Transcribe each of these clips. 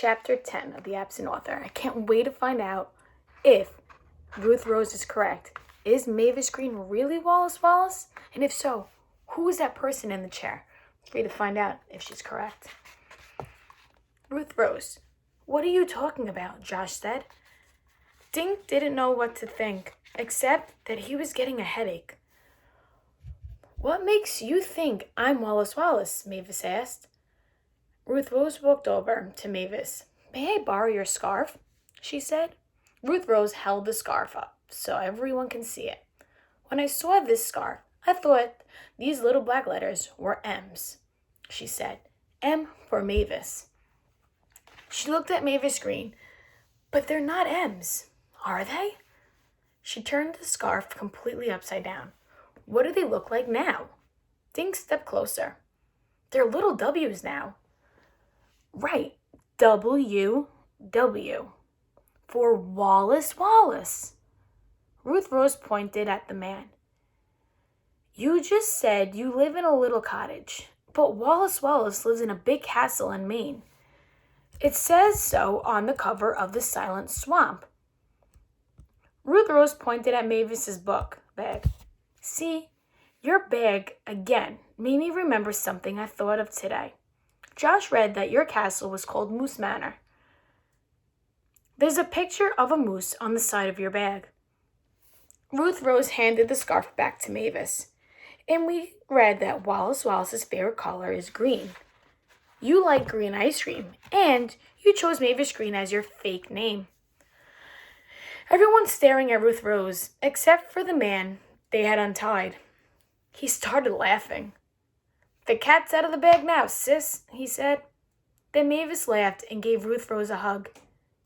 Chapter 10 of The Absent Author. I can't wait to find out if Ruth Rose is correct. Is Mavis Green really Wallace Wallace? And if so, who is that person in the chair? For you to find out if she's correct. Ruth Rose. What are you talking about? Josh said. Dink didn't know what to think, except that he was getting a headache. What makes you think I'm Wallace Wallace? Mavis asked. Ruth Rose walked over to Mavis. May I borrow your scarf? She said. Ruth Rose held the scarf up so everyone can see it. When I saw this scarf, I thought these little black letters were M's, she said. M for Mavis. She looked at Mavis Green. But they're not M's, are they? She turned the scarf completely upside down. What do they look like now? Dink stepped closer. They're little W's now. Right, W, for Wallace Wallace. Ruth Rose pointed at the man. You just said you live in a little cottage, but Wallace Wallace lives in a big castle in Maine. It says so on the cover of The Silent Swamp. Ruth Rose pointed at Mavis's book bag. See, your bag, again, made me remember something I thought of today. Josh read that your castle was called Moose Manor. There's a picture of a moose on the side of your bag. Ruth Rose handed the scarf back to Mavis, and we read that Wallace Wallace's favorite color is green. You like green ice cream, and you chose Mavis Green as your fake name. Everyone's staring at Ruth Rose, except for the man they had untied. He started laughing. The cat's out of the bag now, sis, he said. Then Mavis laughed and gave Ruth Rose a hug.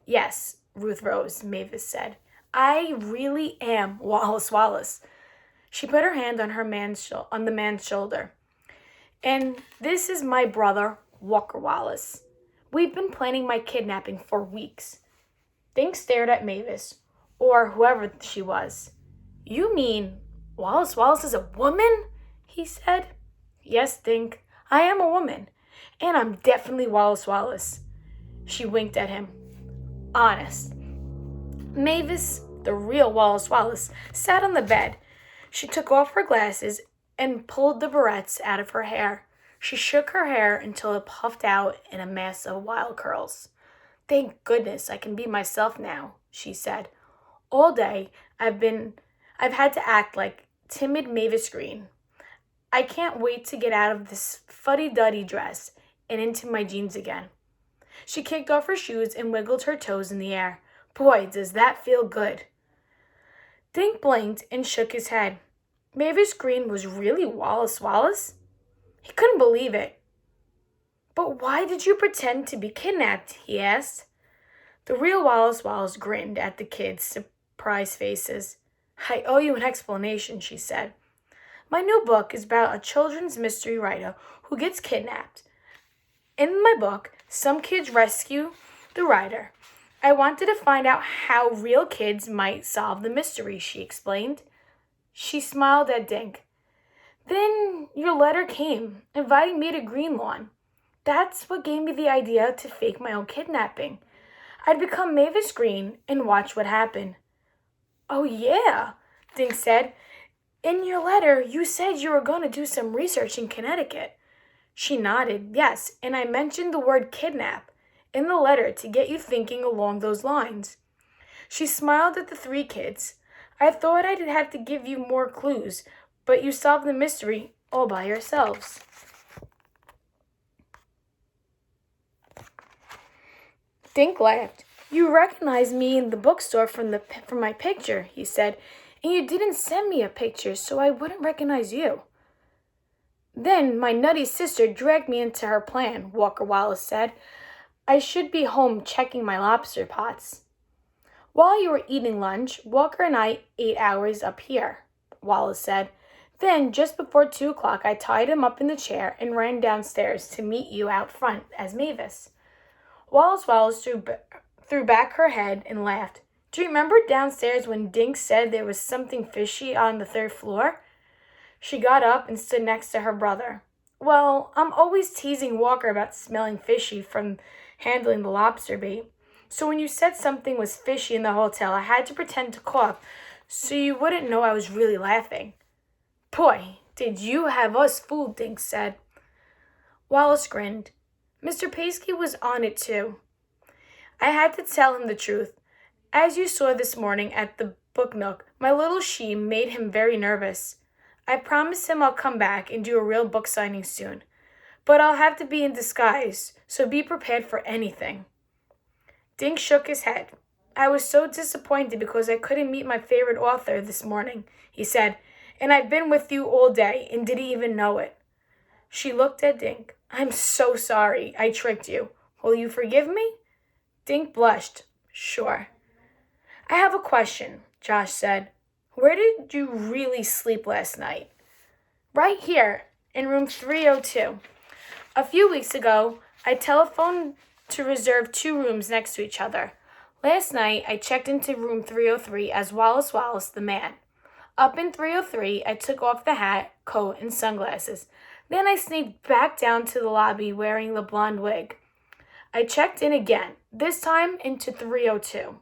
Yes, Ruth Rose, Mavis said. I really am Wallace Wallace. She put her hand on the man's shoulder. And this is my brother, Walker Wallace. We've been planning my kidnapping for weeks. Dink stared at Mavis, or whoever she was. You mean Wallace Wallace is a woman? He said. Yes, Dink, I am a woman, and I'm definitely Wallace Wallace. She winked at him. Honest. Mavis, the real Wallace Wallace, sat on the bed. She took off her glasses and pulled the barrettes out of her hair. She shook her hair until it puffed out in a mass of wild curls. Thank goodness I can be myself now, she said. All day I've had to act like timid Mavis Green. I can't wait to get out of this fuddy-duddy dress and into my jeans again. She kicked off her shoes and wiggled her toes in the air. Boy, does that feel good. Dink blinked and shook his head. Mavis Green was really Wallace Wallace? He couldn't believe it. But why did you pretend to be kidnapped? He asked. The real Wallace Wallace grinned at the kids' surprised faces. I owe you an explanation, she said. My new book is about a children's mystery writer who gets kidnapped. In my book, some kids rescue the writer. I wanted to find out how real kids might solve the mystery, she explained. She smiled at Dink. Then your letter came, inviting me to Green Lawn. That's what gave me the idea to fake my own kidnapping. I'd become Mavis Green and watch what happened. Oh yeah, Dink said. In your letter, you said you were going to do some research in Connecticut. She nodded, yes, and I mentioned the word kidnap in the letter to get you thinking along those lines. She smiled at the three kids. I thought I'd have to give you more clues, but you solved the mystery all by yourselves. Dink laughed. You recognized me in the bookstore from my picture, he said. And you didn't send me a picture, so I wouldn't recognize you. Then my nutty sister dragged me into her plan, Walker Wallace said. I should be home checking my lobster pots. While you were eating lunch, Walker and I ate ours up here, Wallace said. Then, just before 2 o'clock, I tied him up in the chair and ran downstairs to meet you out front as Mavis. Wallace Wallace threw back her head and laughed. Do you remember downstairs when Dink said there was something fishy on the 3rd floor? She got up and stood next to her brother. Well, I'm always teasing Walker about smelling fishy from handling the lobster bait. So when you said something was fishy in the hotel, I had to pretend to cough so you wouldn't know I was really laughing. Boy, did you have us fooled, Dink said. Wallace grinned. Mr. Paskey was on it too. I had to tell him the truth. As you saw this morning at the book nook, my little she made him very nervous. I promised him I'll come back and do a real book signing soon. But I'll have to be in disguise, so be prepared for anything. Dink shook his head. I was so disappointed because I couldn't meet my favorite author this morning, he said, and I've been with you all day and didn't even know it. She looked at Dink. I'm so sorry I tricked you. Will you forgive me? Dink blushed. Sure. I have a question, Josh said. Where did you really sleep last night? Right here, in room 302. A few weeks ago, I telephoned to reserve 2 rooms next to each other. Last night, I checked into room 303 as Wallace Wallace the man. Up in 303, I took off the hat, coat, and sunglasses. Then I sneaked back down to the lobby wearing the blonde wig. I checked in again, this time into 302.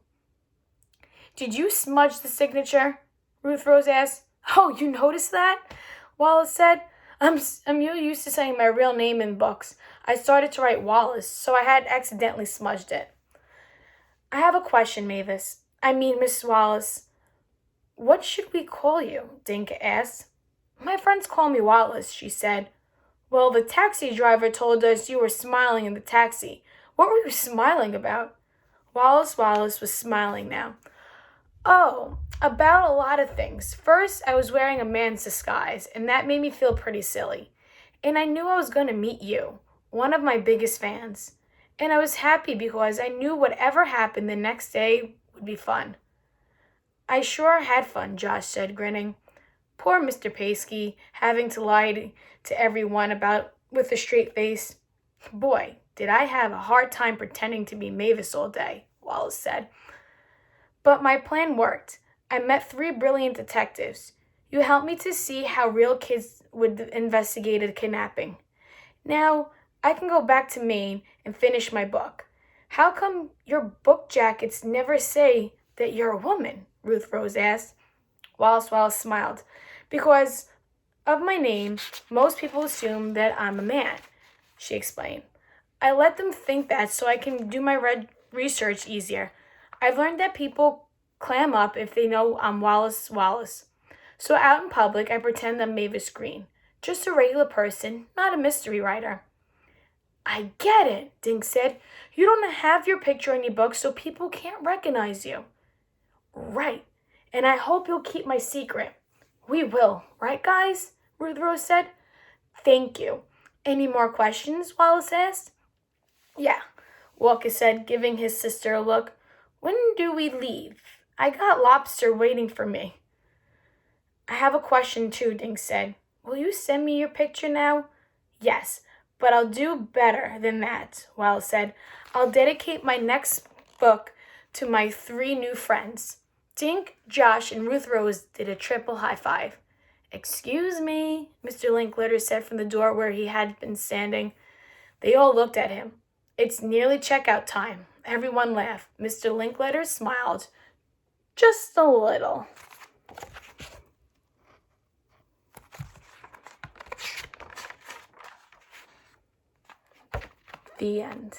Did you smudge the signature? Ruth Rose asked. Oh, you noticed that? Wallace said. I'm really used to saying my real name in books. I started to write Wallace, so I had accidentally smudged it. I have a question, Miss Wallace. What should we call you? Dink asked. My friends call me Wallace, she said. Well, the taxi driver told us you were smiling in the taxi. What were you smiling about? Wallace Wallace was smiling now. Oh, about a lot of things. First, I was wearing a man's disguise, and that made me feel pretty silly. And I knew I was going to meet you, one of my biggest fans. And I was happy because I knew whatever happened the next day would be fun. I sure had fun, Josh said, grinning. Poor Mr. Paskey, having to lie to everyone about with a straight face. Boy, did I have a hard time pretending to be Mavis all day, Wallace said. But my plan worked. I met 3 brilliant detectives. You helped me to see how real kids would investigate a kidnapping. Now, I can go back to Maine and finish my book. How come your book jackets never say that you're a woman? Ruth Rose asked. Wallace Wallace smiled. Because of my name, most people assume that I'm a man, she explained. I let them think that so I can do my research easier. I've learned that people clam up if they know I'm Wallace Wallace. So out in public, I pretend I'm Mavis Green. Just a regular person, not a mystery writer. I get it, Dink said. You don't have your picture in your book so people can't recognize you. Right. And I hope you'll keep my secret. We will, right, guys? Ruth Rose said. Thank you. Any more questions? Wallace asked. Yeah, Walker said, giving his sister a look. When do we leave? I got lobster waiting for me. I have a question too, Dink said. Will you send me your picture now? Yes, but I'll do better than that, Wallace said. I'll dedicate my next book to my 3 new friends. Dink, Josh, and Ruth Rose did a triple high five. Excuse me, Mr. Linklater said from the door where he had been standing. They all looked at him. It's nearly checkout time. Everyone laughed. Mr. Linklater smiled. Just a little. The end.